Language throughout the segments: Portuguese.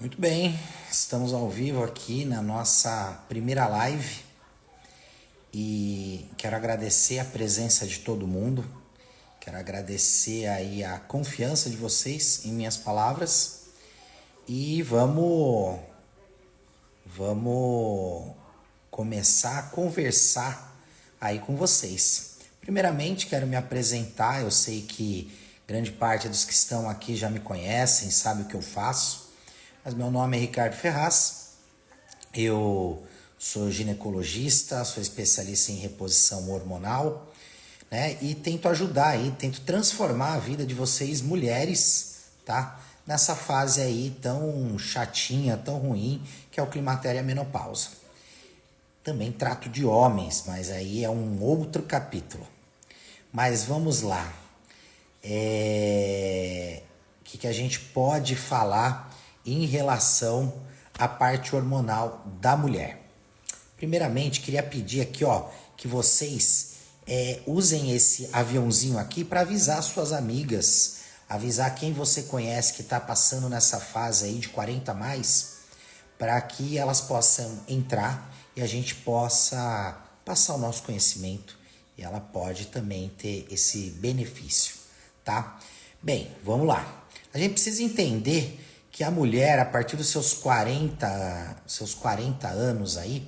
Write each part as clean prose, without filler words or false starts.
Muito bem, estamos ao vivo aqui na nossa primeira live e quero agradecer a presença de todo mundo, quero agradecer aí a confiança de vocês em minhas palavras e vamos começar a conversar aí com vocês. Primeiramente, quero me apresentar, eu sei que grande parte dos que estão aqui já me conhecem, sabe o que eu faço. Mas meu nome é Ricardo Ferraz, eu sou ginecologista, sou especialista em reposição hormonal, né? E tento ajudar aí, tento transformar a vida de vocês mulheres, tá? Nessa fase aí tão chatinha, tão ruim, que é o climatério e a menopausa. Também trato de homens, mas aí é um outro capítulo. Mas vamos lá. O que a gente pode falar em relação à parte hormonal da mulher? Primeiramente, queria pedir aqui, ó, que vocês usem esse aviãozinho aqui para avisar suas amigas, avisar quem você conhece que está passando nessa fase aí de 40 a mais, para que elas possam entrar e a gente possa passar o nosso conhecimento e ela pode também ter esse benefício, tá? Bem, vamos lá. A gente precisa entender que a mulher, a partir dos seus 40 anos aí,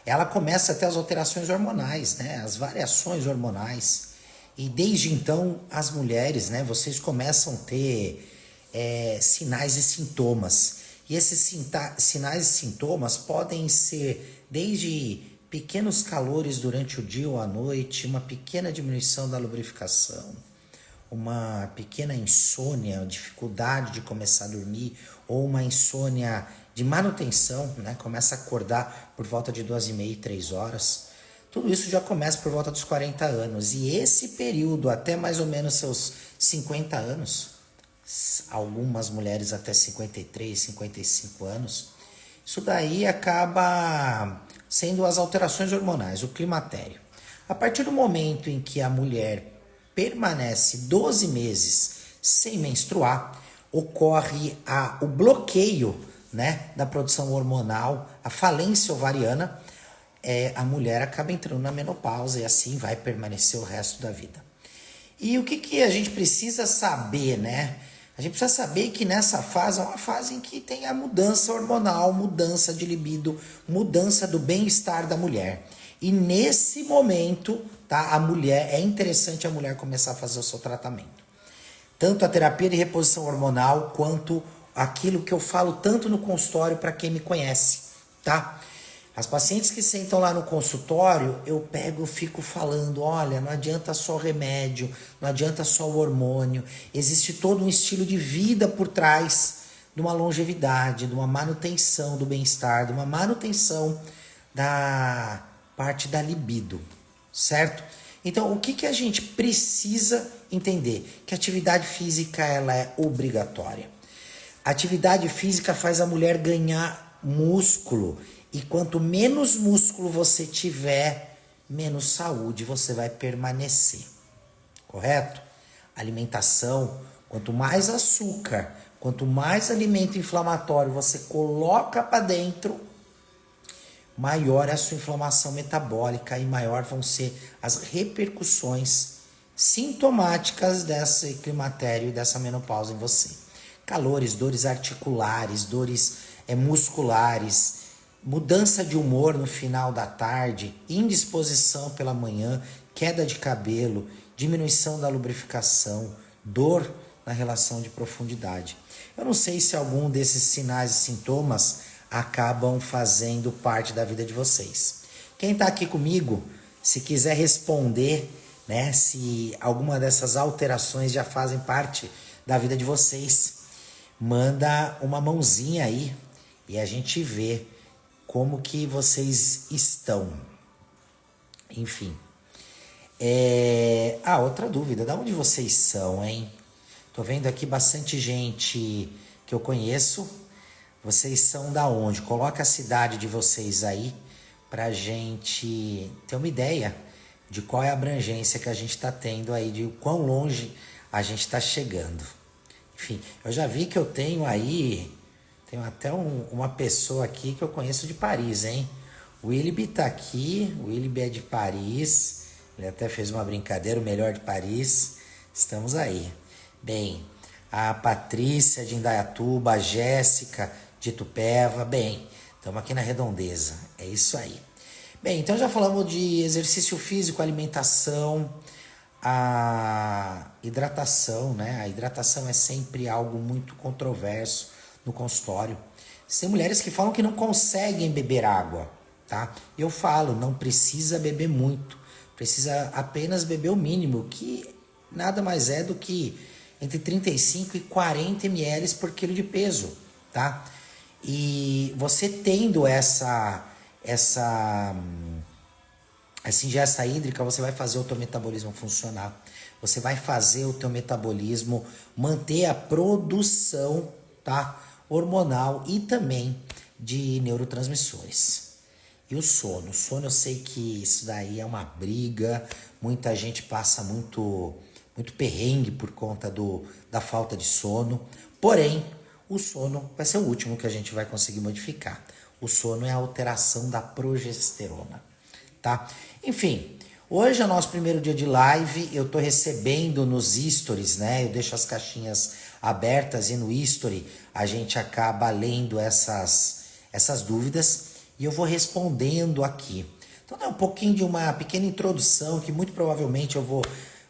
ela começa a ter as alterações hormonais, né? As variações hormonais. E desde então, as mulheres, né? Vocês começam a ter sinais e sintomas. E esses sinais e sintomas podem ser desde pequenos calores durante o dia ou à noite, uma pequena diminuição da lubrificação, uma pequena insônia, dificuldade de começar a dormir, ou uma insônia de manutenção, né? Começa a acordar por volta de 2h30, 3 horas. Tudo isso já começa por volta dos 40 anos. E esse período, até mais ou menos seus 50 anos, algumas mulheres até 53, 55 anos, isso daí acaba sendo as alterações hormonais, o climatério. A partir do momento em que a mulher permanece 12 meses sem menstruar, ocorre o bloqueio, né, da produção hormonal, a falência ovariana, a mulher acaba entrando na menopausa e assim vai permanecer o resto da vida. E o que a gente precisa saber, né? A gente precisa saber que nessa fase é uma fase em que tem a mudança hormonal, mudança de libido, mudança do bem-estar da mulher. E nesse momento, tá, é interessante a mulher começar a fazer o seu tratamento. Tanto a terapia de reposição hormonal, quanto aquilo que eu falo tanto no consultório para quem me conhece, tá? As pacientes que sentam lá no consultório, eu fico falando, olha, não adianta só o remédio, não adianta só o hormônio, existe todo um estilo de vida por trás de uma longevidade, de uma manutenção do bem-estar, de uma manutenção da parte da libido, certo? Então, o que a gente precisa entender? Que a atividade física ela é obrigatória. A atividade física faz a mulher ganhar músculo. E quanto menos músculo você tiver, menos saúde você vai permanecer. Correto? Alimentação, quanto mais açúcar, quanto mais alimento inflamatório você coloca para dentro, maior é a sua inflamação metabólica e maior vão ser as repercussões sintomáticas desse climatério e dessa menopausa em você. Calores, dores articulares, dores musculares, mudança de humor no final da tarde, indisposição pela manhã, queda de cabelo, diminuição da lubrificação, dor na relação de profundidade. Eu não sei se algum desses sinais e sintomas acabam fazendo parte da vida de vocês. Quem está aqui comigo, se quiser responder, né, se alguma dessas alterações já fazem parte da vida de vocês, manda uma mãozinha aí e a gente vê como que vocês estão. Enfim. Outra dúvida, de onde vocês são, hein? Tô vendo aqui bastante gente que eu conheço. Vocês são da onde? Coloca a cidade de vocês aí pra gente ter uma ideia de qual é a abrangência que a gente tá tendo aí, de quão longe a gente tá chegando. Enfim, eu já vi que eu tenho aí Tem até uma pessoa aqui que eu conheço de Paris, hein? O Williby tá aqui, o Williby é de Paris. Ele até fez uma brincadeira, o melhor de Paris. Estamos aí. Bem, a Patrícia de Indaiatuba, a Jéssica de Itupeva. Bem, estamos aqui na Redondeza. É isso aí. Bem, então já falamos de exercício físico, alimentação, a hidratação, né? A hidratação é sempre algo muito controverso no consultório. Tem mulheres que falam que não conseguem beber água, tá? Eu falo, não precisa beber muito, precisa apenas beber o mínimo, que nada mais é do que entre 35 e 40 ml por quilo de peso, tá? E você tendo essa ingesta hídrica, você vai fazer o teu metabolismo funcionar. Você vai fazer o teu metabolismo manter a produção, tá, hormonal e também de neurotransmissores. E o sono? O sono, eu sei que isso daí é uma briga, muita gente passa muito perrengue por conta da falta de sono. Porém, o sono vai ser o último que a gente vai conseguir modificar. O sono é a alteração da progesterona, tá? Enfim, hoje é o nosso primeiro dia de live, eu tô recebendo nos stories, né? Eu deixo as caixinhas abertas e no history a gente acaba lendo essas dúvidas e eu vou respondendo aqui. Então é um pouquinho de uma pequena introdução que muito provavelmente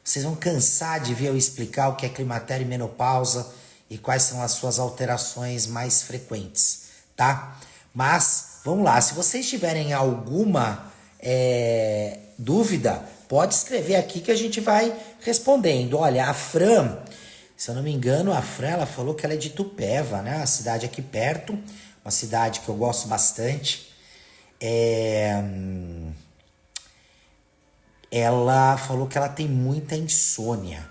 vocês vão cansar de ver eu explicar o que é climatério e menopausa e quais são as suas alterações mais frequentes, tá? Mas, vamos lá, se vocês tiverem alguma dúvida, pode escrever aqui que a gente vai respondendo. Olha, a Fran, se eu não me engano, a Fran, ela falou que ela é de Itupeva, né? Uma cidade aqui perto, uma cidade que eu gosto bastante. Ela falou que ela tem muita insônia.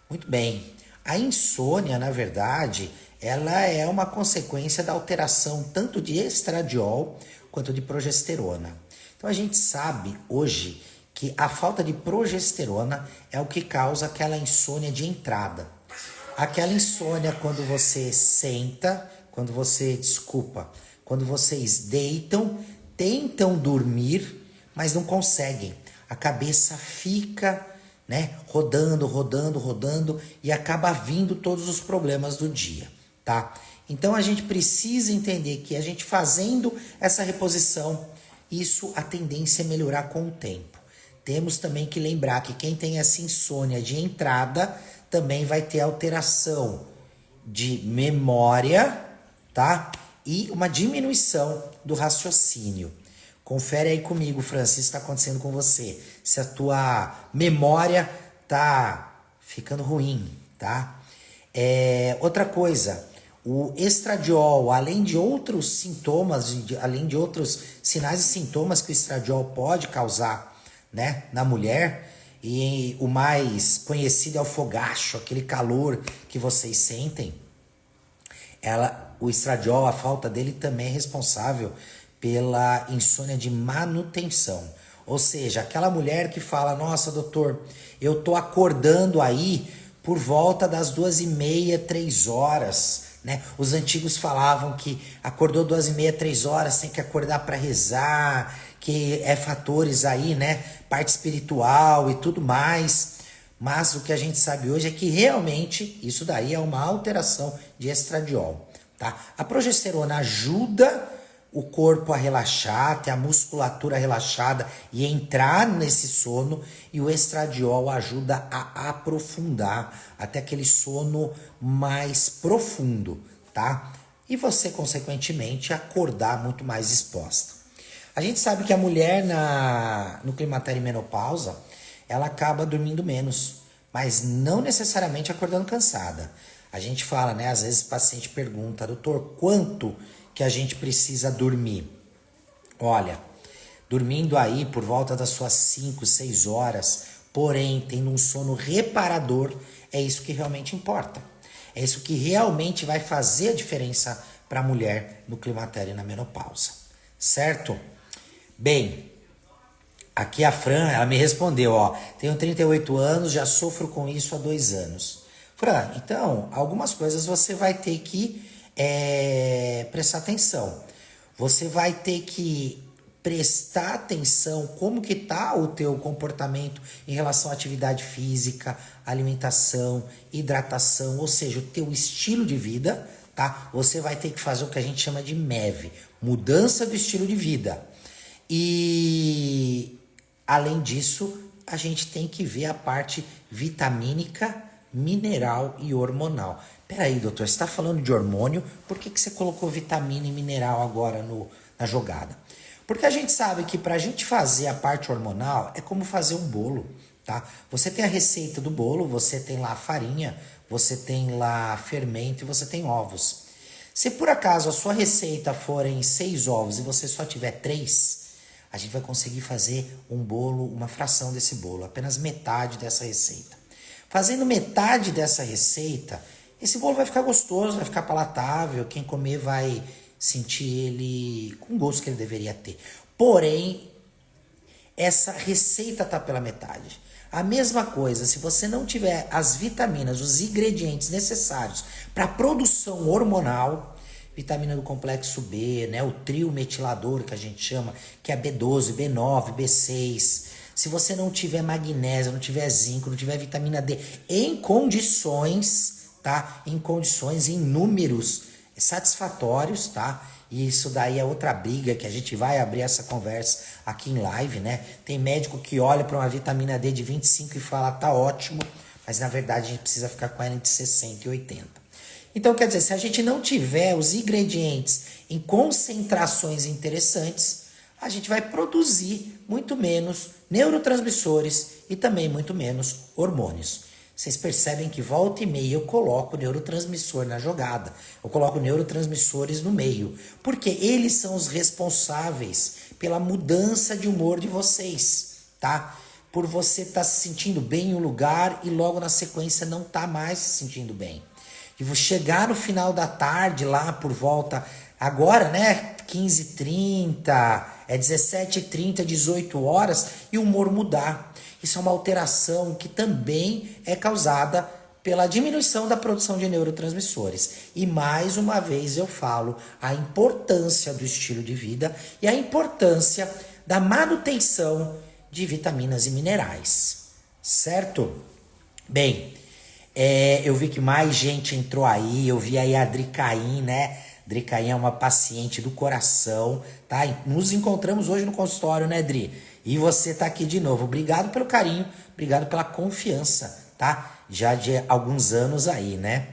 Muito bem. A insônia, na verdade, ela é uma consequência da alteração tanto de estradiol quanto de progesterona. Então a gente sabe hoje que a falta de progesterona é o que causa aquela insônia de entrada. Aquela insônia quando você senta, quando vocês deitam, tentam dormir, mas não conseguem. A cabeça fica, né, rodando e acaba vindo todos os problemas do dia, tá? Então a gente precisa entender que a gente fazendo essa reposição, isso a tendência é melhorar com o tempo. Temos também que lembrar que quem tem essa insônia de entrada também vai ter alteração de memória, tá? E uma diminuição do raciocínio. Confere aí comigo, Francis, o que está acontecendo com você. Se a tua memória tá ficando ruim, tá? Outra coisa, o estradiol, além de outros sintomas, além de outros sinais e sintomas que o estradiol pode causar, né, na mulher, e o mais conhecido é o fogacho, aquele calor que vocês sentem. O estradiol, a falta dele também é responsável pela insônia de manutenção. Ou seja, aquela mulher que fala, nossa, doutor, eu tô acordando aí por volta das 2h30, 3h, né? Os antigos falavam que acordou 2h30, 3h, tem que acordar para rezar, que é fatores aí, né? Parte espiritual e tudo mais. Mas o que a gente sabe hoje é que realmente isso daí é uma alteração de estradiol, tá? A progesterona ajuda o corpo a relaxar, ter a musculatura relaxada e entrar nesse sono, e o estradiol ajuda a aprofundar até aquele sono mais profundo, tá? E você, consequentemente, acordar muito mais disposta. A gente sabe que a mulher no climatério e menopausa, ela acaba dormindo menos, mas não necessariamente acordando cansada. A gente fala, né? Às vezes o paciente pergunta, doutor, quanto que a gente precisa dormir? Olha, dormindo aí por volta das suas 5, 6 horas, porém tendo um sono reparador, é isso que realmente importa. É isso que realmente vai fazer a diferença para a mulher no climatério e na menopausa, certo? Bem, aqui a Fran, ela me respondeu, ó, tenho 38 anos, já sofro com isso há 2 anos. Fran, então, algumas coisas você vai ter que prestar atenção. Você vai ter que prestar atenção como que tá o teu comportamento em relação à atividade física, alimentação, hidratação, ou seja, o teu estilo de vida, tá? Você vai ter que fazer o que a gente chama de MEV, mudança do estilo de vida. E além disso, a gente tem que ver a parte vitamínica, mineral e hormonal. Peraí, doutor, você está falando de hormônio, por que você colocou vitamina e mineral agora na jogada? Porque a gente sabe que para a gente fazer a parte hormonal é como fazer um bolo, tá? Você tem a receita do bolo, você tem lá farinha, você tem lá fermento e você tem ovos. Se por acaso a sua receita forem 6 ovos e você só tiver 3, a gente vai conseguir fazer um bolo, uma fração desse bolo, apenas metade dessa receita. Fazendo metade dessa receita, esse bolo vai ficar gostoso, vai ficar palatável, quem comer vai sentir ele com o gosto que ele deveria ter. Porém, essa receita tá pela metade. A mesma coisa, se você não tiver as vitaminas, os ingredientes necessários para a produção hormonal, vitamina do complexo B, né, o trio metilador que a gente chama, que é B12, B9, B6. Se você não tiver magnésio, não tiver zinco, não tiver vitamina D em condições, tá? Em condições, em números satisfatórios, tá? E isso daí é outra briga que a gente vai abrir essa conversa aqui em live, né? Tem médico que olha para uma vitamina D de 25 e fala, tá ótimo, mas na verdade a gente precisa ficar com ela entre 60 e 80. Então, quer dizer, se a gente não tiver os ingredientes em concentrações interessantes, a gente vai produzir muito menos neurotransmissores e também muito menos hormônios. Vocês percebem que volta e meia eu coloco neurotransmissor na jogada. Eu coloco neurotransmissores no meio. Porque eles são os responsáveis pela mudança de humor de vocês, tá? Por você estar se sentindo bem em um lugar e logo na sequência não tá mais se sentindo bem. E vou chegar no final da tarde lá por volta, agora, né, 15h30, 17h30, 18 horas, e o humor mudar. Isso é uma alteração que também é causada pela diminuição da produção de neurotransmissores. E mais uma vez eu falo a importância do estilo de vida e a importância da manutenção de vitaminas e minerais. Certo? Bem, eu vi que mais gente entrou aí, eu vi aí a Dricaim, né? Dricaim é uma paciente do coração, tá? Nos encontramos hoje no consultório, né, Dri? E você tá aqui de novo. Obrigado pelo carinho, obrigado pela confiança, tá? Já de alguns anos aí, né?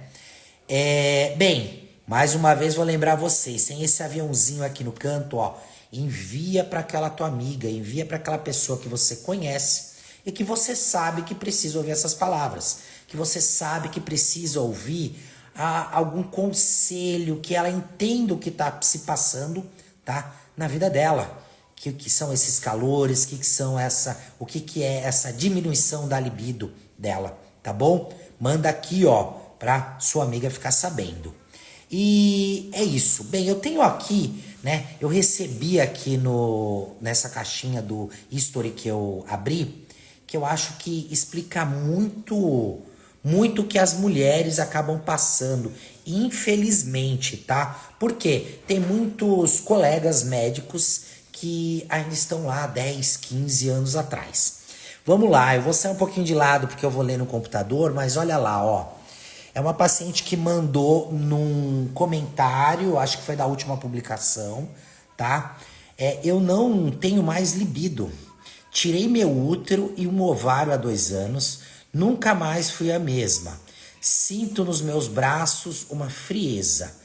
Bem, mais uma vez vou lembrar vocês, tem esse aviãozinho aqui no canto, ó. Envia para aquela tua amiga, envia para aquela pessoa que você conhece e que você sabe que precisa ouvir essas palavras, que você sabe que precisa ouvir algum conselho, que ela entenda o que está se passando, tá? Na vida dela. Que são esses calores, o que é essa diminuição da libido dela, tá bom? Manda aqui, ó, pra sua amiga ficar sabendo. E é isso. Bem, eu tenho aqui, né? Eu recebi aqui nessa caixinha do history que eu abri, que eu acho que explica muito o que as mulheres acabam passando, infelizmente, tá? Porque tem muitos colegas médicos que ainda estão lá 10, 15 anos atrás. Vamos lá, eu vou sair um pouquinho de lado porque eu vou ler no computador, mas olha lá, ó. É uma paciente que mandou num comentário, acho que foi da última publicação, tá? Eu não tenho mais libido. Tirei meu útero e um ovário há 2 anos, nunca mais fui a mesma. Sinto nos meus braços uma frieza.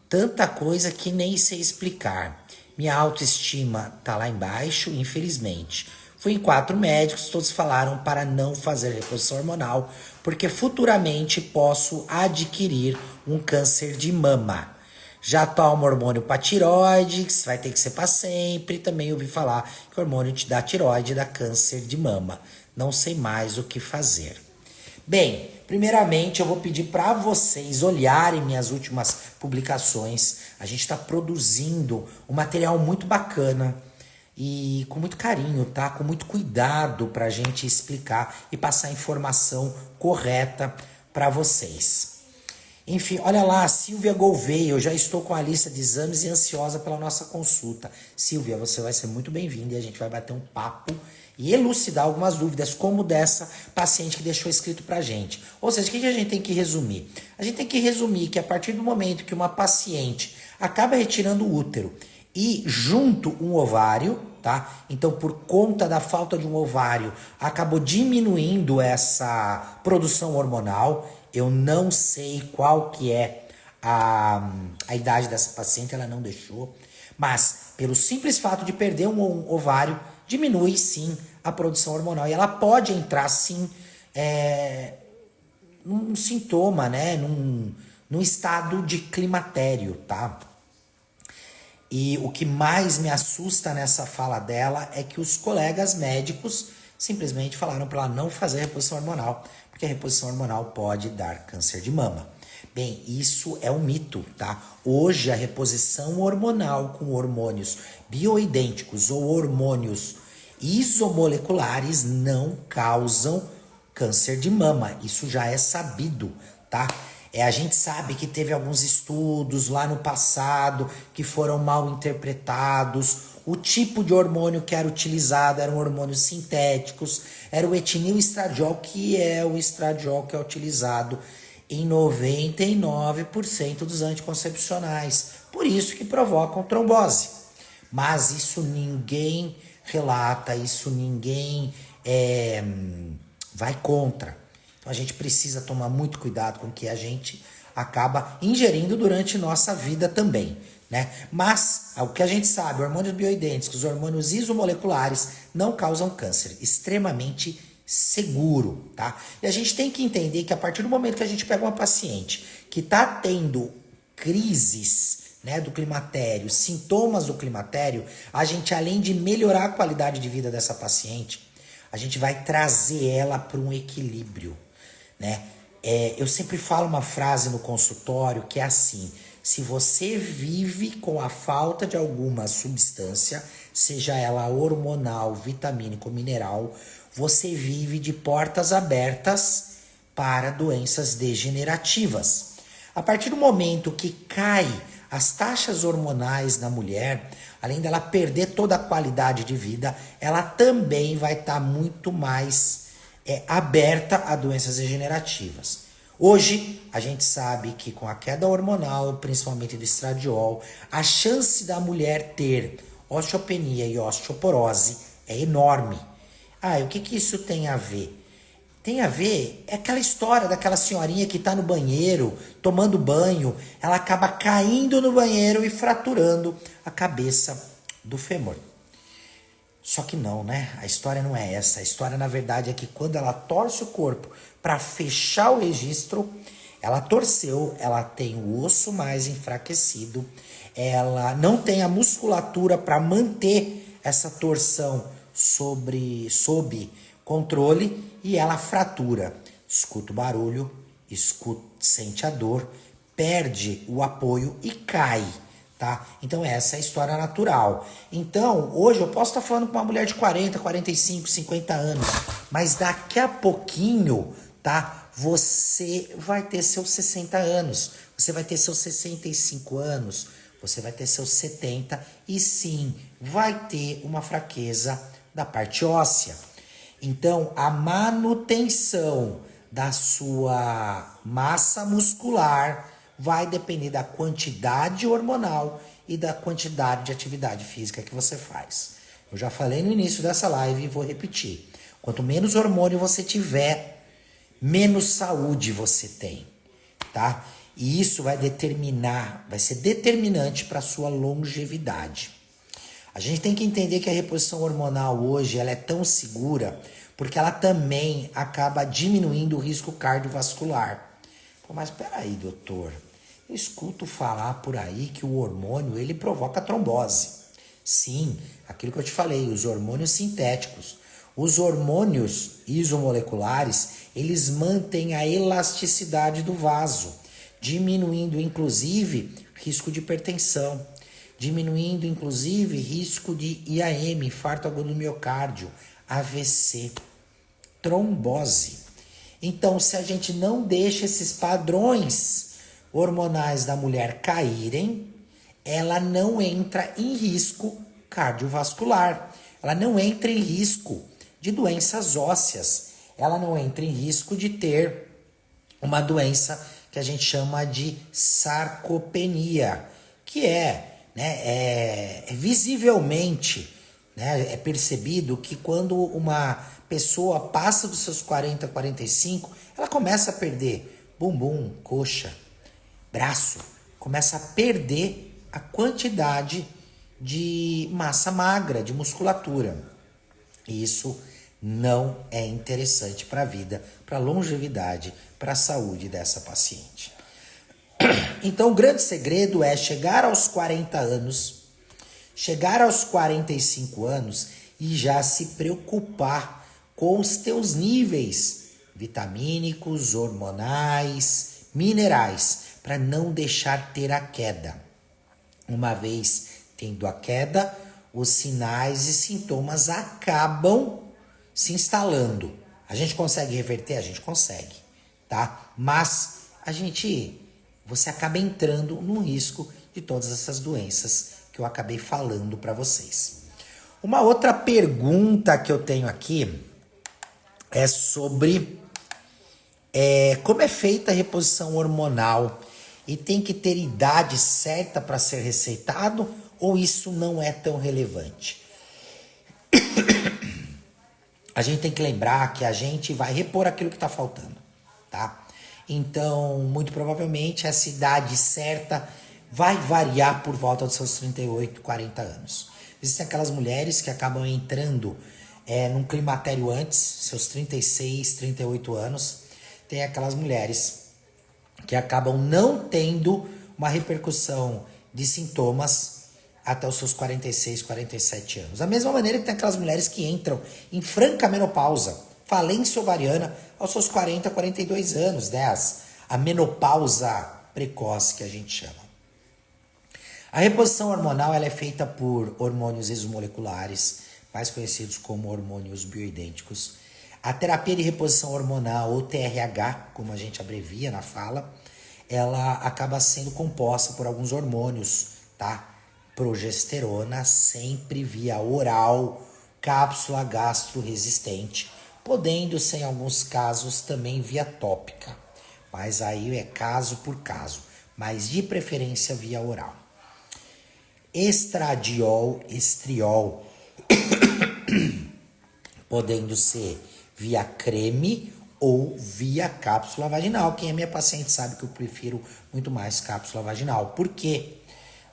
Tanta coisa que nem sei explicar. Minha autoestima tá lá embaixo, infelizmente. Fui em 4 médicos, todos falaram para não fazer reposição hormonal, porque futuramente posso adquirir um câncer de mama. Já tomo hormônio para tiroide, que vai ter que ser para sempre. Também ouvi falar que o hormônio da tiroide dá câncer de mama. Não sei mais o que fazer. Bem, primeiramente eu vou pedir para vocês olharem minhas últimas publicações. A gente está produzindo um material muito bacana e com muito carinho, tá? Com muito cuidado para a gente explicar e passar a informação correta para vocês. Enfim, olha lá, Silvia Gouveia, eu já estou com a lista de exames e ansiosa pela nossa consulta. Silvia, você vai ser muito bem-vinda e a gente vai bater um papo e elucidar algumas dúvidas, como dessa paciente que deixou escrito pra gente. Ou seja, o que a gente tem que resumir? A gente tem que resumir que a partir do momento que uma paciente acaba retirando o útero e junto um ovário, tá? Então, por conta da falta de um ovário, acabou diminuindo essa produção hormonal. Eu não sei qual que é a idade dessa paciente, ela não deixou. Mas, pelo simples fato de perder um ovário, diminui sim a produção hormonal. E ela pode entrar sim num sintoma, né? Num estado de climatério, tá? E o que mais me assusta nessa fala dela é que os colegas médicos simplesmente falaram para ela não fazer reposição hormonal, porque a reposição hormonal pode dar câncer de mama. Bem, isso é um mito, tá? Hoje a reposição hormonal com hormônios bioidênticos ou hormônios isomoleculares não causam câncer de mama. Isso já é sabido, tá? A gente sabe que teve alguns estudos lá no passado que foram mal interpretados. O tipo de hormônio que era utilizado eram hormônios sintéticos. Era o etinil estradiol, que é o estradiol que é utilizado em 99% dos anticoncepcionais. Por isso que provocam trombose. Mas isso ninguém relata, isso ninguém vai contra. Então a gente precisa tomar muito cuidado com o que a gente acaba ingerindo durante nossa vida também, né? Mas, o que a gente sabe, hormônios bioidênticos, os hormônios isomoleculares não causam câncer, extremamente seguro, tá? E a gente tem que entender que a partir do momento que a gente pega uma paciente que tá tendo crises, né, do climatério, sintomas do climatério, a gente, além de melhorar a qualidade de vida dessa paciente, a gente vai trazer ela para um equilíbrio, né? Eu sempre falo uma frase no consultório que é assim: se você vive com a falta de alguma substância, seja ela hormonal, vitamínica ou mineral, você vive de portas abertas para doenças degenerativas. A partir do momento que cai as taxas hormonais na mulher, além dela perder toda a qualidade de vida, ela também vai estar muito mais aberta a doenças degenerativas. Hoje, a gente sabe que com a queda hormonal, principalmente do estradiol, a chance da mulher ter osteopenia e osteoporose é enorme. E o que isso tem a ver? Tem a ver, é aquela história daquela senhorinha que tá no banheiro, tomando banho, ela acaba caindo no banheiro e fraturando a cabeça do fêmur. Só que não, né? A história não é essa. A história, na verdade, é que quando ela torce o corpo para fechar o registro, ela torceu, ela tem o osso mais enfraquecido, ela não tem a musculatura para manter essa torção sob controle e ela fratura. Escuta o barulho, sente a dor, perde o apoio e cai. Tá? Então essa é a história natural. Então, hoje eu posso estar falando com uma mulher de 40, 45, 50 anos, mas daqui a pouquinho, tá? Você vai ter seus 60 anos, você vai ter seus 65 anos, você vai ter seus 70 e sim, vai ter uma fraqueza da parte óssea. Então, a manutenção da sua massa muscular vai depender da quantidade hormonal e da quantidade de atividade física que você faz. Eu já falei no início dessa live e vou repetir. Quanto menos hormônio você tiver, menos saúde você tem, tá? E isso vai ser determinante para a sua longevidade. A gente tem que entender que a reposição hormonal hoje ela é tão segura porque ela também acaba diminuindo o risco cardiovascular. Mas peraí, doutor, eu escuto falar por aí que o hormônio ele provoca trombose. Sim, aquilo que eu te falei, os hormônios sintéticos. Os hormônios isomoleculares, eles mantêm a elasticidade do vaso, diminuindo inclusive risco de hipertensão, diminuindo inclusive risco de IAM, infarto agudo do miocárdio, AVC, trombose. Então, se a gente não deixa esses padrões hormonais da mulher caírem, ela não entra em risco cardiovascular, ela não entra em risco de doenças ósseas, ela não entra em risco de ter uma doença que a gente chama de sarcopenia, que é visivelmente, né, é percebido que quando uma pessoa passa dos seus 40, 45, ela começa a perder bumbum, coxa, braço, começa a perder a quantidade de massa magra, de musculatura. E isso não é interessante para a vida, para a longevidade, para a saúde dessa paciente. Então, o grande segredo é chegar aos 40 anos, chegar aos 45 anos e já se preocupar com os teus níveis vitamínicos, hormonais, minerais, para não deixar ter a queda. Uma vez tendo a queda, os sinais e sintomas acabam se instalando. A gente consegue reverter? A gente consegue, tá? Mas você acaba entrando no risco de todas essas doenças que eu acabei falando para vocês. Uma outra pergunta que eu tenho aqui é sobre como é feita a reposição hormonal e tem que ter idade certa para ser receitado ou isso não é tão relevante? A gente tem que lembrar que a gente vai repor aquilo que está faltando, tá? Então, muito provavelmente, essa idade certa vai variar por volta dos seus 38, 40 anos. Existem aquelas mulheres que acabam entrando num climatério antes, seus 36, 38 anos. Tem aquelas mulheres que acabam não tendo uma repercussão de sintomas até os seus 46, 47 anos. Da mesma maneira que tem aquelas mulheres que entram em franca menopausa, falência ovariana, aos seus 40, 42 anos, né? A menopausa precoce que a gente chama. A reposição hormonal ela é feita por hormônios exomoleculares, mais conhecidos como hormônios bioidênticos. A terapia de reposição hormonal, ou TRH, como a gente abrevia na fala, ela acaba sendo composta por alguns hormônios, tá? Progesterona, sempre via oral, cápsula gastro-resistente, podendo ser em alguns casos também via tópica, mas aí é caso por caso, mas de preferência via oral. Estradiol, estriol, podendo ser via creme ou via cápsula vaginal. Quem é minha paciente sabe que eu prefiro muito mais cápsula vaginal. Por quê?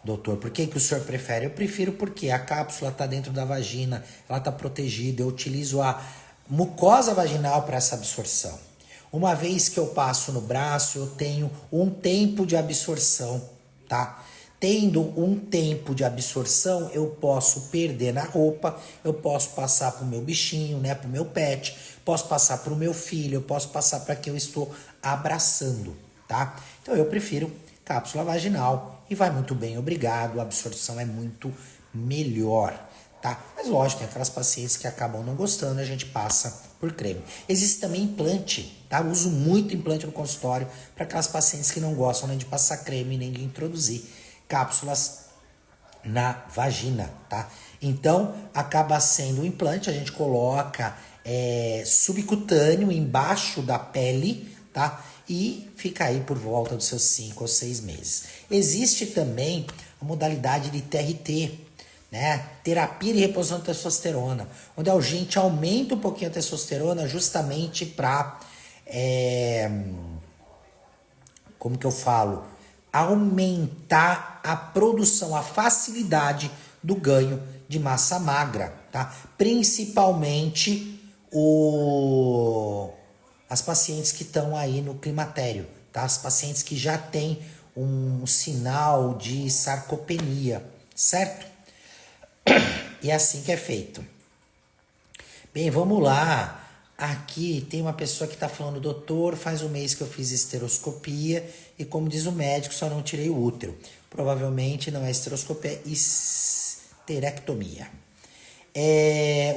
Doutor, por que o senhor prefere? Eu prefiro porque a cápsula está dentro da vagina, ela está protegida, eu utilizo a mucosa vaginal para essa absorção. Uma vez que eu passo no braço, eu tenho um tempo de absorção, tá? Tendo um tempo de absorção, eu posso perder na roupa, eu posso passar para o meu bichinho, né, para o meu pet, posso passar para o meu filho, eu posso passar para quem eu estou abraçando, tá? Então eu prefiro cápsula vaginal e vai muito bem, obrigado, a absorção é muito melhor, tá? Mas lógico, tem aquelas pacientes que acabam não gostando, a gente passa por creme. Existe também implante, tá? Eu uso muito implante no consultório para aquelas pacientes que não gostam nem de passar creme, nem de introduzir cápsulas na vagina, tá? Então, acaba sendo um implante, a gente coloca subcutâneo embaixo da pele, tá? E fica aí por volta dos seus 5 ou 6 meses. Existe também a modalidade de TRT, né? Terapia de reposição de testosterona, onde a gente aumenta um pouquinho a testosterona justamente para, como que eu falo? Aumentar a produção, a facilidade do ganho de massa magra, tá? Principalmente as pacientes que estão aí no climatério, tá? As pacientes que já têm um sinal de sarcopenia, certo? E é assim que é feito. Bem, vamos lá. Aqui tem uma pessoa que está falando, doutor, faz um mês que eu fiz esteroscopia e como diz o médico, só não tirei o útero. Provavelmente não é esteroscopia, é histerectomia.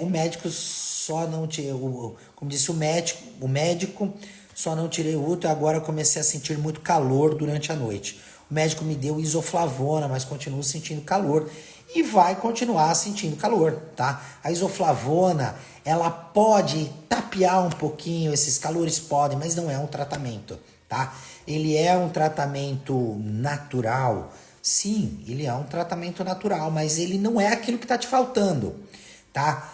O médico só não tirou, como disse o médico só não tirei o útero e agora comecei a sentir muito calor durante a noite. O médico me deu isoflavona, mas continuo sentindo calor e vai continuar sentindo calor, tá? A isoflavona, ela pode tapear um pouquinho esses calores, pode, mas não é um tratamento, tá? Ele é um tratamento natural, sim, ele é um tratamento natural, mas ele não é aquilo que tá te faltando, tá?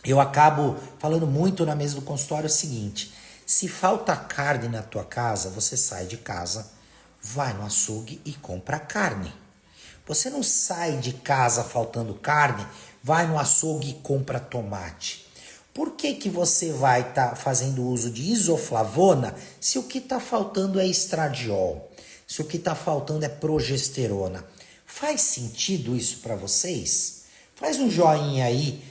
Eu acabo falando muito na mesa do consultório o seguinte: se falta carne na tua casa, você sai de casa, vai no açougue e compra carne. Você não sai de casa faltando carne, vai no açougue e compra tomate. Por que que você vai estar fazendo uso de isoflavona se o que está faltando é estradiol? Se o que está faltando é progesterona? Faz sentido isso para vocês? Faz um joinha aí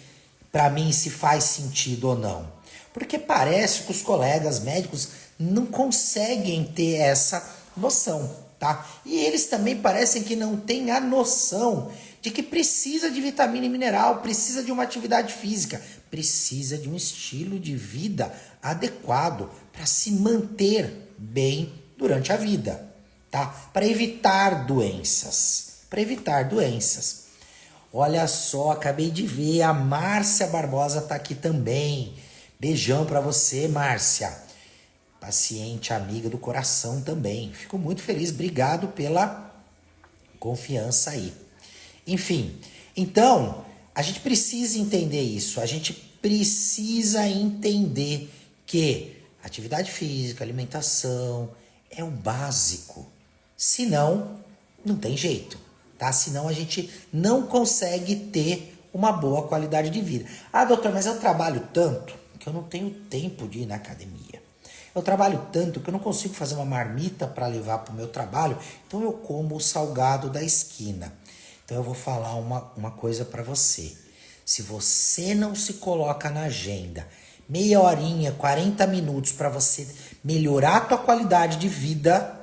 para mim se faz sentido ou não. Porque parece que os colegas médicos não conseguem ter essa noção, tá? E eles também parecem que não têm a noção de que precisa de vitamina e mineral, precisa de uma atividade física, precisa de um estilo de vida adequado para se manter bem durante a vida, tá? Para evitar doenças, Olha só, acabei de ver, a Márcia Barbosa tá aqui também. Beijão para você, Márcia. Paciente, amiga do coração também. Fico muito feliz, obrigado pela confiança aí. Enfim, então, a gente precisa entender isso. A gente precisa entender que atividade física, alimentação é o básico. Senão, não tem jeito. Tá? Senão a gente não consegue ter uma boa qualidade de vida. Ah, doutor, mas eu trabalho tanto que eu não tenho tempo de ir na academia. Eu trabalho tanto que eu não consigo fazer uma marmita para levar para o meu trabalho, então eu como o salgado da esquina. Então eu vou falar uma coisa para você. Se você não se coloca na agenda, meia horinha, 40 minutos para você melhorar a tua qualidade de vida,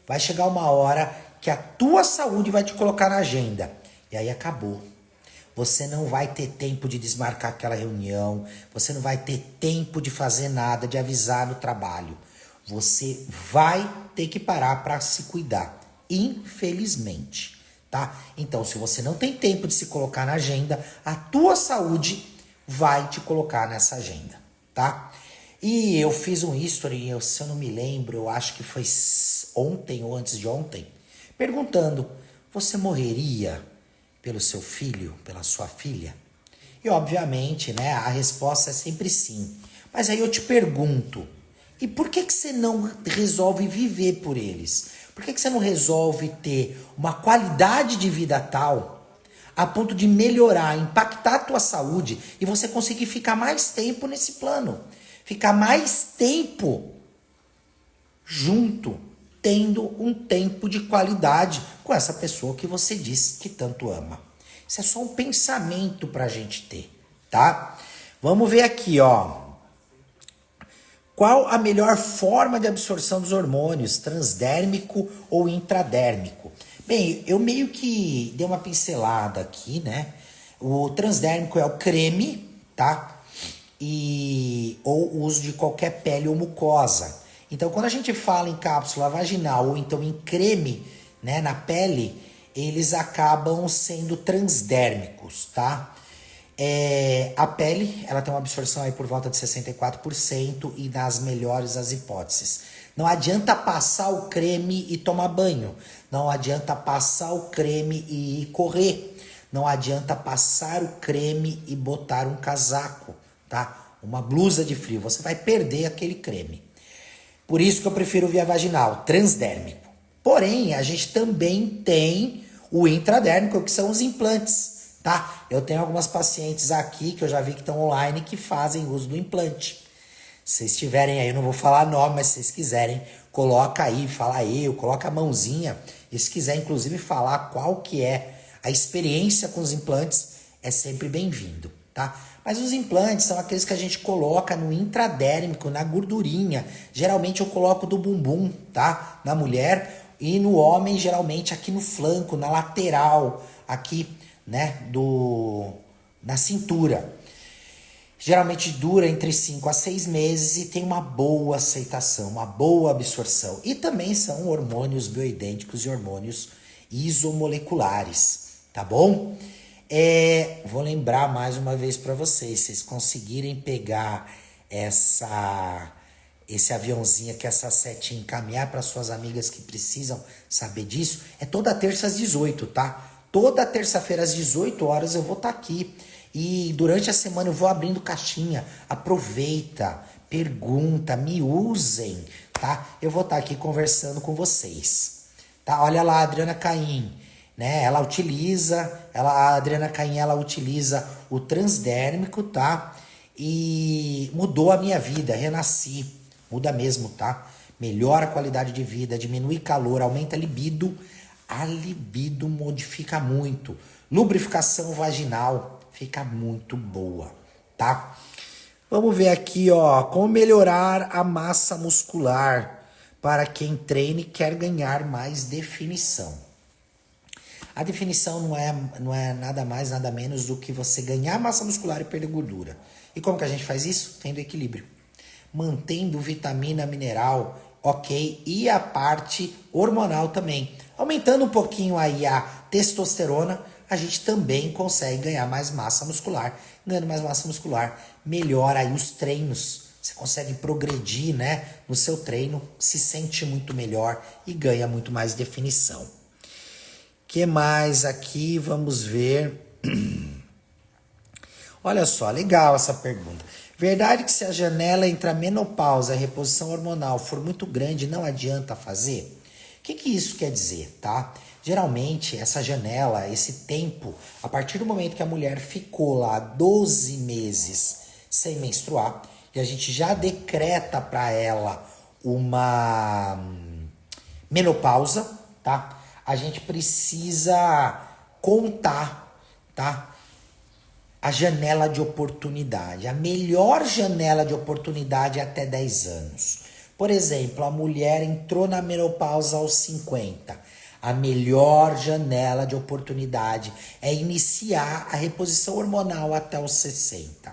vai chegar uma hora que a tua saúde vai te colocar na agenda. E aí acabou. Você não vai ter tempo de desmarcar aquela reunião. Você não vai ter tempo de fazer nada, de avisar no trabalho. Você vai ter que parar para se cuidar. Infelizmente, tá? Então, se você não tem tempo de se colocar na agenda, a tua saúde vai te colocar nessa agenda, tá? E eu fiz um history, se eu não me lembro, eu acho que foi ontem ou antes de ontem, perguntando: você morreria pelo seu filho, pela sua filha? E obviamente, né, a resposta é sempre sim. Mas aí eu te pergunto, e por que que você não resolve viver por eles? Por que que você não resolve ter uma qualidade de vida tal a ponto de melhorar, impactar a tua saúde e você conseguir ficar mais tempo nesse plano? Ficar mais tempo junto, tendo um tempo de qualidade com essa pessoa que você diz que tanto ama. Isso é só um pensamento pra gente ter, tá? Vamos ver aqui, ó. Qual a melhor forma de absorção dos hormônios, transdérmico ou intradérmico? Bem, eu meio que dei uma pincelada aqui, né? O transdérmico é o creme, tá? Ou o uso de qualquer pele ou mucosa. Então, quando a gente fala em cápsula vaginal ou então em creme, né, na pele, eles acabam sendo transdérmicos, tá? A pele, ela tem uma absorção aí por volta de 64% e nas melhores das hipóteses. Não adianta passar o creme e tomar banho. Não adianta passar o creme e correr. Não adianta passar o creme e botar um casaco, tá? Uma blusa de frio. Você vai perder aquele creme. Por isso que eu prefiro via vaginal, transdérmico. Porém, a gente também tem o intradérmico, que são os implantes, tá? Eu tenho algumas pacientes aqui, que eu já vi que estão online, que fazem uso do implante. Se vocês tiverem aí, eu não vou falar nome, mas se vocês quiserem, coloca aí, fala eu, coloca a mãozinha. E se quiser, inclusive, falar qual que é a experiência com os implantes, é sempre bem-vindo, tá? Mas os implantes são aqueles que a gente coloca no intradérmico, na gordurinha. Geralmente eu coloco do bumbum, tá? Na mulher, e no homem, geralmente aqui no flanco, na lateral, aqui, né, na cintura. Geralmente dura entre 5 a 6 meses e tem uma boa aceitação, uma boa absorção. E também são hormônios bioidênticos e hormônios isomoleculares, tá bom? Vou lembrar mais uma vez para vocês, se vocês conseguirem pegar esse aviãozinho aqui, essa setinha, encaminhar para suas amigas que precisam saber disso, é toda terça às 18, tá? Toda terça-feira às 18 horas eu vou estar aqui. E durante a semana eu vou abrindo caixinha. Aproveita, pergunta, me usem, tá? Eu vou estar aqui conversando com vocês. Tá? Olha lá, a Adriana Caim, né? A Adriana Caim, ela utiliza o transdérmico, tá? E mudou a minha vida, renasci. Muda mesmo, tá? Melhora a qualidade de vida, diminui calor, aumenta a libido. A libido modifica muito. Lubrificação vaginal fica muito boa, tá? Vamos ver aqui, ó, como melhorar a massa muscular para quem treina e quer ganhar mais definição. A definição não é nada mais, nada menos do que você ganhar massa muscular e perder gordura. E como que a gente faz isso? Tendo equilíbrio. Mantendo vitamina, mineral, ok? E a parte hormonal também. Aumentando um pouquinho aí a testosterona, a gente também consegue ganhar mais massa muscular. Ganhando mais massa muscular, melhora aí os treinos. Você consegue progredir, né, no seu treino, se sente muito melhor e ganha muito mais definição. Que mais aqui? Vamos ver. Olha só, legal essa pergunta. Verdade que se a janela entre a menopausa e a reposição hormonal for muito grande, não adianta fazer? O que isso quer dizer, tá? Geralmente, essa janela, esse tempo, a partir do momento que a mulher ficou lá 12 meses sem menstruar, e a gente já decreta para ela uma menopausa, tá? A gente precisa contar, tá? A janela de oportunidade. A melhor janela de oportunidade é até 10 anos. Por exemplo, a mulher entrou na menopausa aos 50. A melhor janela de oportunidade é iniciar a reposição hormonal até os 60.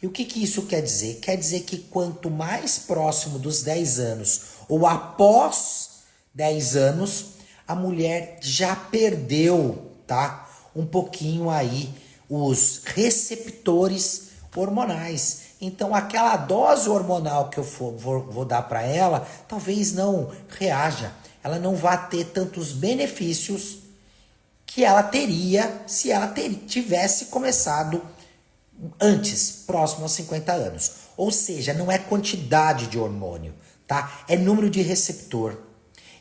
E o que isso quer dizer? Quer dizer que quanto mais próximo dos 10 anos ou após 10 anos, a mulher já perdeu, tá? Um pouquinho aí os receptores hormonais. Então, aquela dose hormonal que eu vou dar para ela, talvez não reaja. Ela não vai ter tantos benefícios que ela teria se ela tivesse começado antes, próximo aos 50 anos. Ou seja, não é quantidade de hormônio, tá? É número de receptor.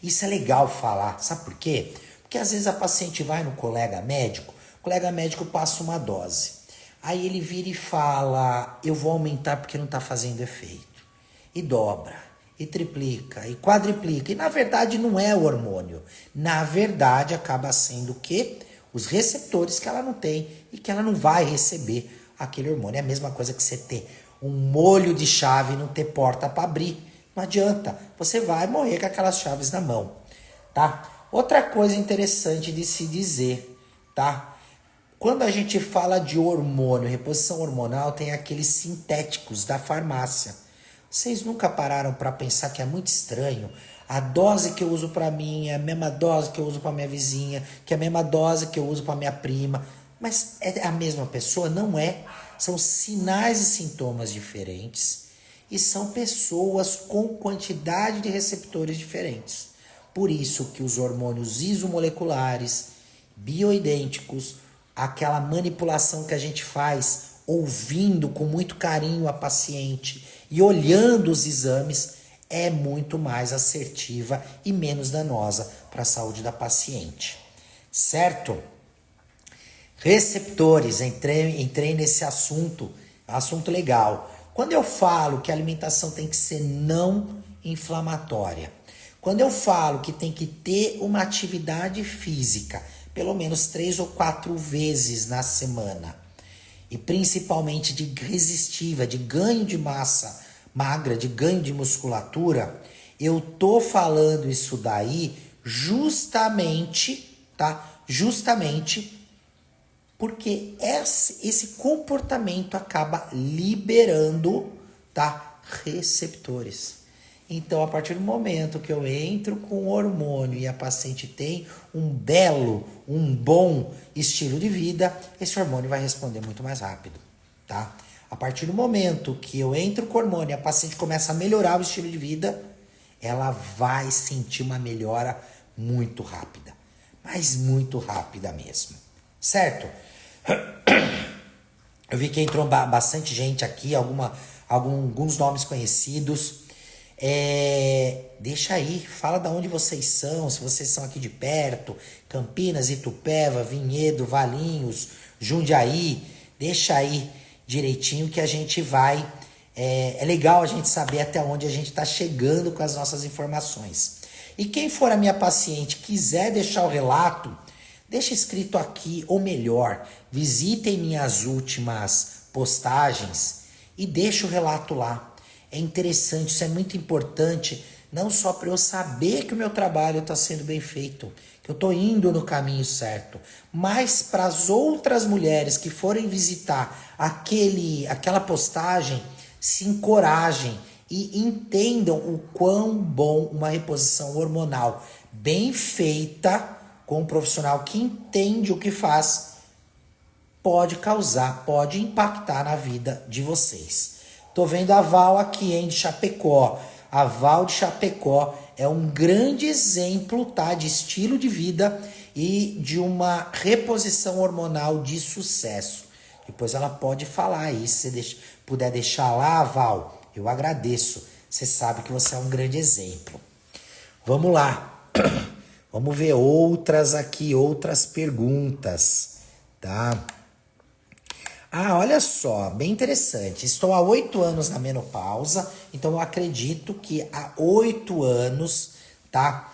Isso é legal falar. Sabe por quê? Porque às vezes a paciente vai no colega médico, o colega médico passa uma dose. Aí ele vira e fala, eu vou aumentar porque não está fazendo efeito. E dobra, e triplica, e quadriplica. E na verdade não é o hormônio. Na verdade acaba sendo o quê? Os receptores que ela não tem e que ela não vai receber aquele hormônio. É a mesma coisa que você ter um molho de chave e não ter porta para abrir. Não adianta, você vai morrer com aquelas chaves na mão, tá? Outra coisa interessante de se dizer, tá? Quando a gente fala de hormônio, reposição hormonal, tem aqueles sintéticos da farmácia. Vocês nunca pararam para pensar que é muito estranho? A dose que eu uso para mim é a mesma dose que eu uso para minha vizinha, que é a mesma dose que eu uso para minha prima. Mas é a mesma pessoa? Não é. São sinais e sintomas diferentes e são pessoas com quantidade de receptores diferentes. Por isso que os hormônios isomoleculares, bioidênticos, aquela manipulação que a gente faz ouvindo com muito carinho a paciente e olhando os exames é muito mais assertiva e menos danosa para a saúde da paciente. Certo? Receptores, entrei nesse assunto, é um assunto legal. Quando eu falo que a alimentação tem que ser não inflamatória, quando eu falo que tem que ter uma atividade física, pelo menos 3 ou 4 vezes na semana, e principalmente de resistiva, de ganho de massa magra, de ganho de musculatura, eu tô falando isso daí justamente, tá? Justamente Porque esse comportamento acaba liberando, tá, receptores. Então, a partir do momento que eu entro com o hormônio e a paciente tem um bom estilo de vida, esse hormônio vai responder muito mais rápido, tá? A partir do momento que eu entro com o hormônio e a paciente começa a melhorar o estilo de vida, ela vai sentir uma melhora muito rápida, mas muito rápida mesmo, certo? Eu vi que entrou bastante gente aqui, alguns nomes conhecidos. Deixa aí, fala de onde vocês são, se vocês são aqui de perto, Campinas, Itupeva, Vinhedo, Valinhos, Jundiaí, deixa aí direitinho que a gente vai, é legal a gente saber até onde a gente está chegando com as nossas informações. E quem for a minha paciente quiser deixar o relato, deixa escrito aqui, ou melhor, visitem minhas últimas postagens e deixa o relato lá. É interessante, isso é muito importante, não só para eu saber que o meu trabalho está sendo bem feito, que eu estou indo no caminho certo, mas para as outras mulheres que forem visitar aquela postagem, se encorajem e entendam o quão bom uma reposição hormonal bem feita, com um profissional que entende o que faz, pode causar, pode impactar na vida de vocês. Tô vendo a Val aqui, hein, de Chapecó. A Val de Chapecó é um grande exemplo, tá, de estilo de vida e de uma reposição hormonal de sucesso. Depois ela pode falar aí, se você puder deixar lá, Val, eu agradeço. Você sabe que você é um grande exemplo. Vamos lá. Vamos ver outras perguntas, tá? Olha só, bem interessante. Estou há 8 anos na menopausa, então eu acredito que há 8 anos, tá?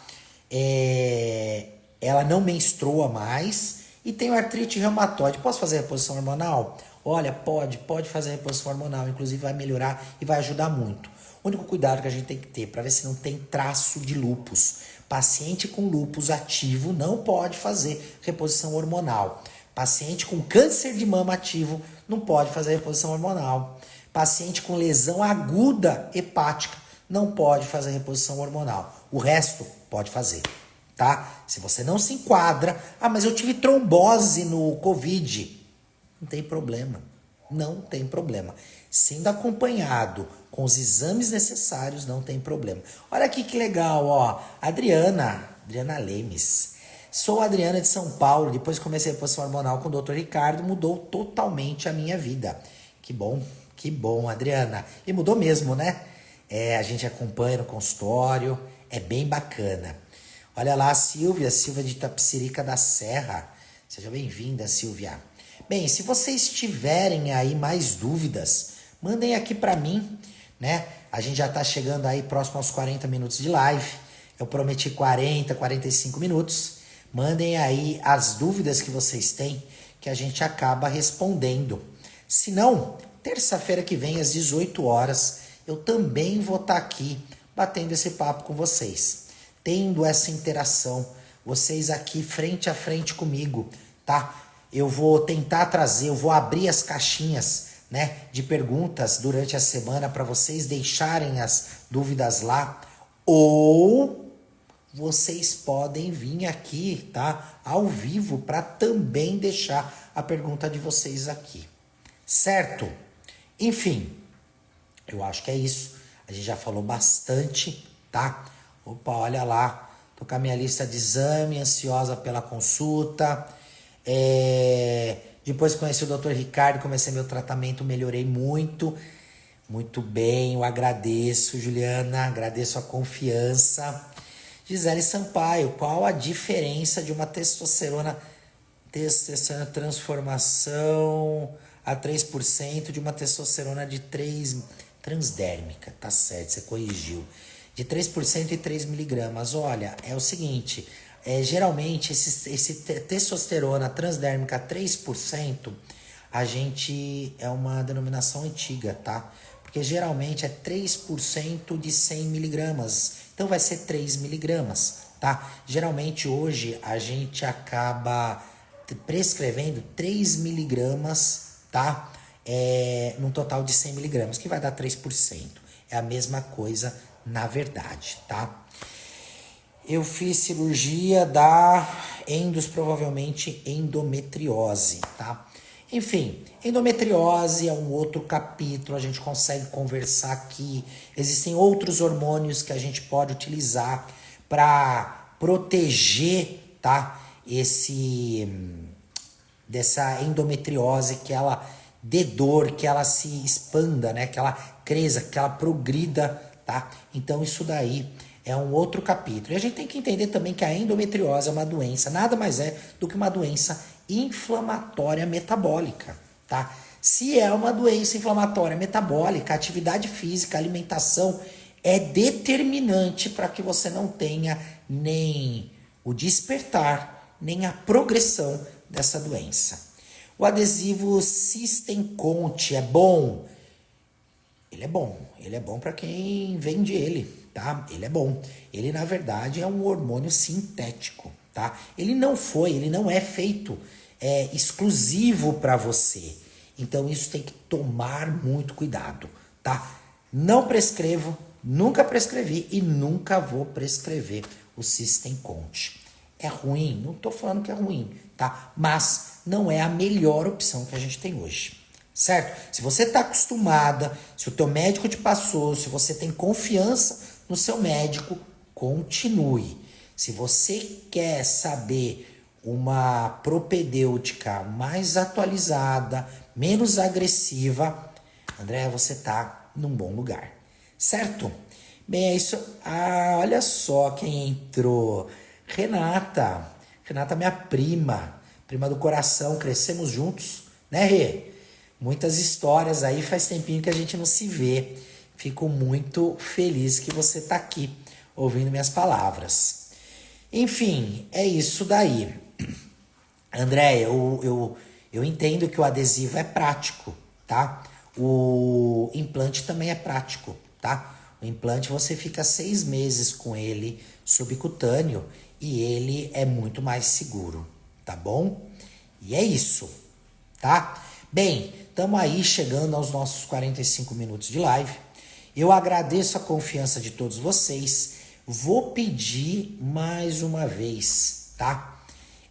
Ela não menstrua mais e tenho artrite reumatoide. Posso fazer reposição hormonal? Olha, pode fazer reposição hormonal, inclusive vai melhorar e vai ajudar muito. O único cuidado que a gente tem que ter para ver se não tem traço de lúpus. Paciente com lúpus ativo não pode fazer reposição hormonal. Paciente com câncer de mama ativo não pode fazer reposição hormonal. Paciente com lesão aguda hepática não pode fazer reposição hormonal. O resto pode fazer, tá? Se você não se enquadra, mas eu tive trombose no Covid. Não tem problema. Não tem problema. Sendo acompanhado com os exames necessários, não tem problema. Olha aqui que legal, ó. Adriana Lemes. Sou a Adriana de São Paulo, depois comecei a reposição hormonal com o Dr. Ricardo, mudou totalmente a minha vida. Que bom, Adriana. E mudou mesmo, né? A gente acompanha no consultório, é bem bacana. Olha lá a Silvia de Itapecerica da Serra. Seja bem-vinda, Silvia. Bem, se vocês tiverem aí mais dúvidas, mandem aqui para mim, né? A gente já tá chegando aí próximo aos 40 minutos de live. Eu prometi 45 minutos. Mandem aí as dúvidas que vocês têm, que a gente acaba respondendo. Se não, terça-feira que vem, às 18 horas, eu também vou estar aqui batendo esse papo com vocês, tendo essa interação, vocês aqui frente a frente comigo, tá? Eu vou tentar trazer, eu vou abrir as caixinhas, né, de perguntas durante a semana para vocês deixarem as dúvidas lá, ou vocês podem vir aqui, tá? Ao vivo, para também deixar a pergunta de vocês aqui. Certo? Enfim, eu acho que é isso. A gente já falou bastante, tá? Opa, olha lá. Tô com a minha lista de exame, ansiosa pela consulta. Depois conheci o Dr. Ricardo, comecei meu tratamento, melhorei muito. Muito bem, eu agradeço, Juliana. Agradeço a confiança. Gisele Sampaio, qual a diferença de uma testosterona transformação a 3% de uma testosterona de 3 transdérmica? Tá certo, você corrigiu. De 3% e 3 miligramas. Olha, é o seguinte, geralmente esse testosterona transdérmica 3%, a gente é uma denominação antiga, tá? Porque geralmente é 3% de 100 miligramas. Então vai ser 3 miligramas, tá? Geralmente hoje a gente acaba prescrevendo 3 miligramas, tá? Num total de 100 miligramas, que vai dar 3%. É a mesma coisa, na verdade, tá? Eu fiz cirurgia da provavelmente endometriose, tá? Enfim, endometriose é um outro capítulo, a gente consegue conversar aqui. Existem outros hormônios que a gente pode utilizar para proteger, tá? Dessa endometriose, que ela dê dor, que ela se expanda, né? Que ela cresça, que ela progrida, tá? Então isso daí é um outro capítulo. E a gente tem que entender também que a endometriose é uma doença, nada mais é do que uma doença inflamatória metabólica, tá? Se é uma doença inflamatória metabólica, atividade física, alimentação é determinante para que você não tenha nem o despertar, nem a progressão dessa doença. O adesivo System Conte é bom? Ele é bom para quem vende ele, tá? Ele é bom. Ele, na verdade, é um hormônio sintético, tá? Ele não é feito exclusivo para você. Então, isso tem que tomar muito cuidado, tá? Não prescrevo, nunca prescrevi e nunca vou prescrever o System Conte. É ruim? Não tô falando que é ruim, tá? Mas não é a melhor opção que a gente tem hoje. Certo? Se você está acostumada, se o teu médico te passou, se você tem confiança no seu médico, continue. Se você quer saber uma propedêutica mais atualizada, menos agressiva, André, você está num bom lugar. Certo? Bem, é isso. Ah, olha só quem entrou. Renata. Renata, minha prima. Prima do coração. Crescemos juntos, né, Rê? Muitas histórias aí, faz tempinho que a gente não se vê. Fico muito feliz que você está aqui ouvindo minhas palavras. Enfim, é isso daí. André, eu entendo que o adesivo é prático, tá? O implante também é prático, tá? O implante você fica 6 meses com ele subcutâneo e ele é muito mais seguro, tá bom? E é isso, tá? Bem, estamos aí chegando aos nossos 45 minutos de live. Eu agradeço a confiança de todos vocês. Vou pedir mais uma vez, tá?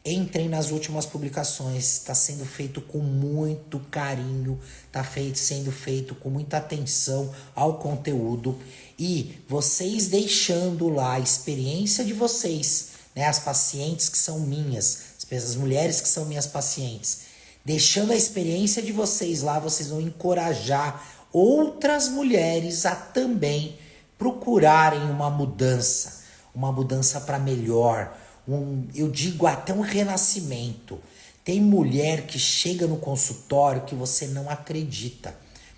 Entrem nas últimas publicações. Está sendo feito com muito carinho, está sendo feito com muita atenção ao conteúdo. E vocês deixando lá a experiência de vocês, né? As pacientes que são minhas, as mulheres que são minhas pacientes. Deixando a experiência de vocês lá, vocês vão encorajar outras mulheres a também procurarem uma mudança para melhor, eu digo até um renascimento. Tem mulher que chega no consultório que você não acredita.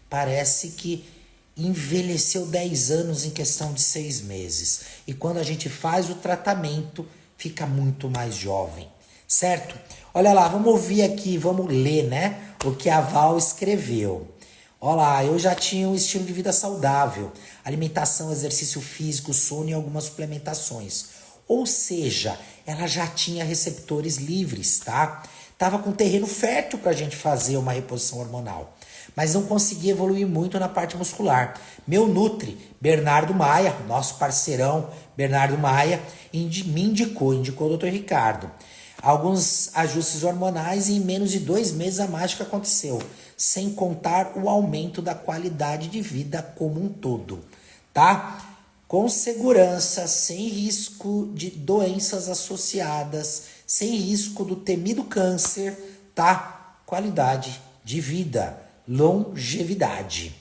Parece que envelheceu 10 anos em questão de 6 meses. E quando a gente faz o tratamento, fica muito mais jovem, certo? Olha lá, vamos ouvir aqui, vamos ler, né? O que a Val escreveu. Olha lá, eu já tinha um estilo de vida saudável, alimentação, exercício físico, sono e algumas suplementações. Ou seja, ela já tinha receptores livres, tá? Tava com terreno fértil pra gente fazer uma reposição hormonal. Mas não conseguia evoluir muito na parte muscular. Meu Nutri, Bernardo Maia, nosso parceirão Bernardo Maia, me indicou o Dr. Ricardo. Alguns ajustes hormonais e em menos de 2 meses a mágica aconteceu. Sem contar o aumento da qualidade de vida como um todo, tá? Com segurança, sem risco de doenças associadas, sem risco do temido câncer, tá? Qualidade de vida, longevidade,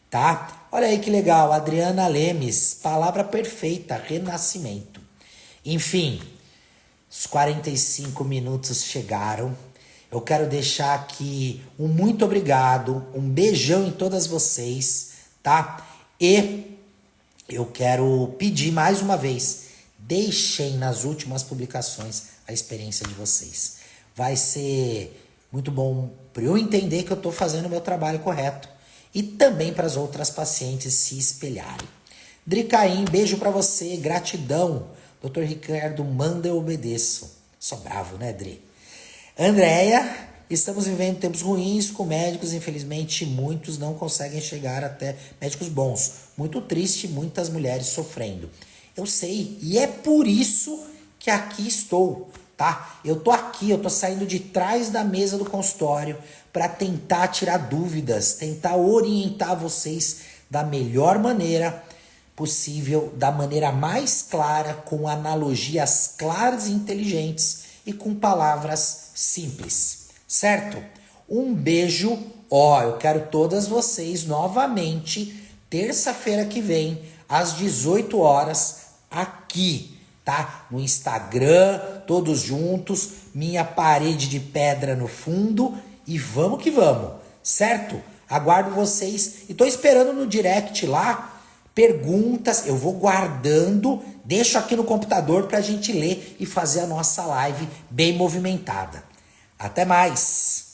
tá? Olha aí que legal, Adriana Lemes, palavra perfeita, renascimento. Enfim, os 45 minutos chegaram. Eu quero deixar aqui um muito obrigado, um beijão em todas vocês, tá? E eu quero pedir mais uma vez, deixem nas últimas publicações a experiência de vocês. Vai ser muito bom para eu entender que eu estou fazendo o meu trabalho correto e também para as outras pacientes se espelharem. Dricaim, beijo para você, gratidão. Dr. Ricardo, manda, eu obedeço. Sou bravo, né, Dri? Andréia, estamos vivendo tempos ruins com médicos, infelizmente muitos não conseguem chegar até médicos bons. Muito triste, muitas mulheres sofrendo. Eu sei, e é por isso que aqui estou, tá? Eu tô aqui, eu tô saindo de trás da mesa do consultório para tentar tirar dúvidas, tentar orientar vocês da melhor maneira possível, da maneira mais clara, com analogias claras e inteligentes e com palavras simples, certo? Um beijo, eu quero todas vocês novamente, terça-feira que vem, às 18 horas, aqui, tá? No Instagram, todos juntos, minha parede de pedra no fundo e vamos que vamos, certo? Aguardo vocês e tô esperando no direct lá perguntas, eu vou guardando, deixo aqui no computador pra gente ler e fazer a nossa live bem movimentada. Até mais!